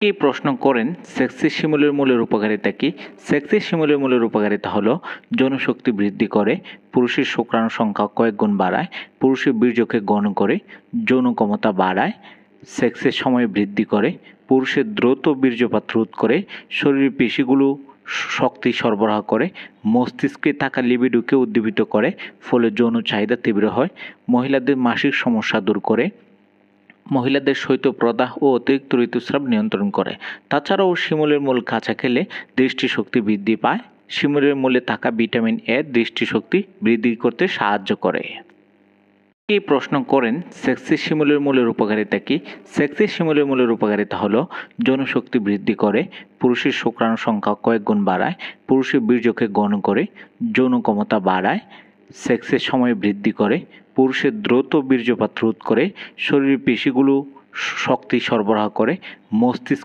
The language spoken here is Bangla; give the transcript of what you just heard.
এই প্রশ্ন করেন সেক্সি শিমুলের মূলের উপকারিতা কি? সেক্সি শিমুলের মূলের উপকারিতা হলো যৌনশক্তি বৃদ্ধি করে, পুরুষের শুক্রাণু সংখ্যা কয়েক গুণ বাড়ায়, পুরুষের বীর্যকে ঘন করে, যৌন ক্ষমতা বাড়ায়, সেক্সের সময় বৃদ্ধি করে, পুরুষের দ্রুত বীর্যপাত রোধ করে, শরীরের পেশিগুলো শক্তি সরবরাহ করে, মস্তিষ্কে থাকা লিবিডোকে উদ্দীপিত করে, ফলে যৌন চাহিদা তীব্র হয়, মহিলাদের মাসিক সমস্যা দূর করে, মহিলাদের শৈত্যপ্রদাহ ও অতিরিক্ত ঋতুস্রাব নিয়ন্ত্রণ করে। তাছাড়াও শিমুলের মূল কাঁচা খেলে দৃষ্টিশক্তি বৃদ্ধি পায়। শিমুলের মূলে থাকা ভিটামিন এ দৃষ্টিশক্তি বৃদ্ধি করতে সাহায্য করে। এই প্রশ্ন করেন সেক্সি শিমুলের মূলের উপকারিতা কি? সেক্সি শিমুলের মূলের উপকারিতা হলো যৌনশক্তি বৃদ্ধি করে, পুরুষের শুক্রাণু সংখ্যা কয়েক গুণ বাড়ায়, পুরুষের বীর্যকে ঘন করে, যৌন ক্ষমতা বাড়ায়, সেক্সের সময় বৃদ্ধি করে, পুরুষের দ্রুত বীর্যপাত রোধ করে, শরীরের পেশিগুলো শক্তি সরবরাহ করে, মস্তিষ্ক